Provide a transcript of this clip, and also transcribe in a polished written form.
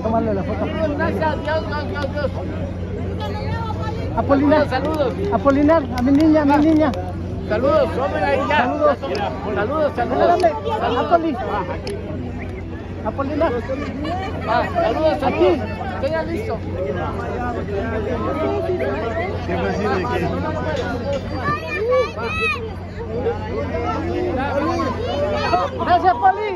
Tómale la foto. Gracias, Dios. Apolinar. Saludos. Apolinar, a mi niña, Saludos, hombre, ahí ya. Saludos. Espérame, Apoli. Apolinar. Saludos. Aquí. Estoy ya listo. Siempre así de que... Gracias, Poli.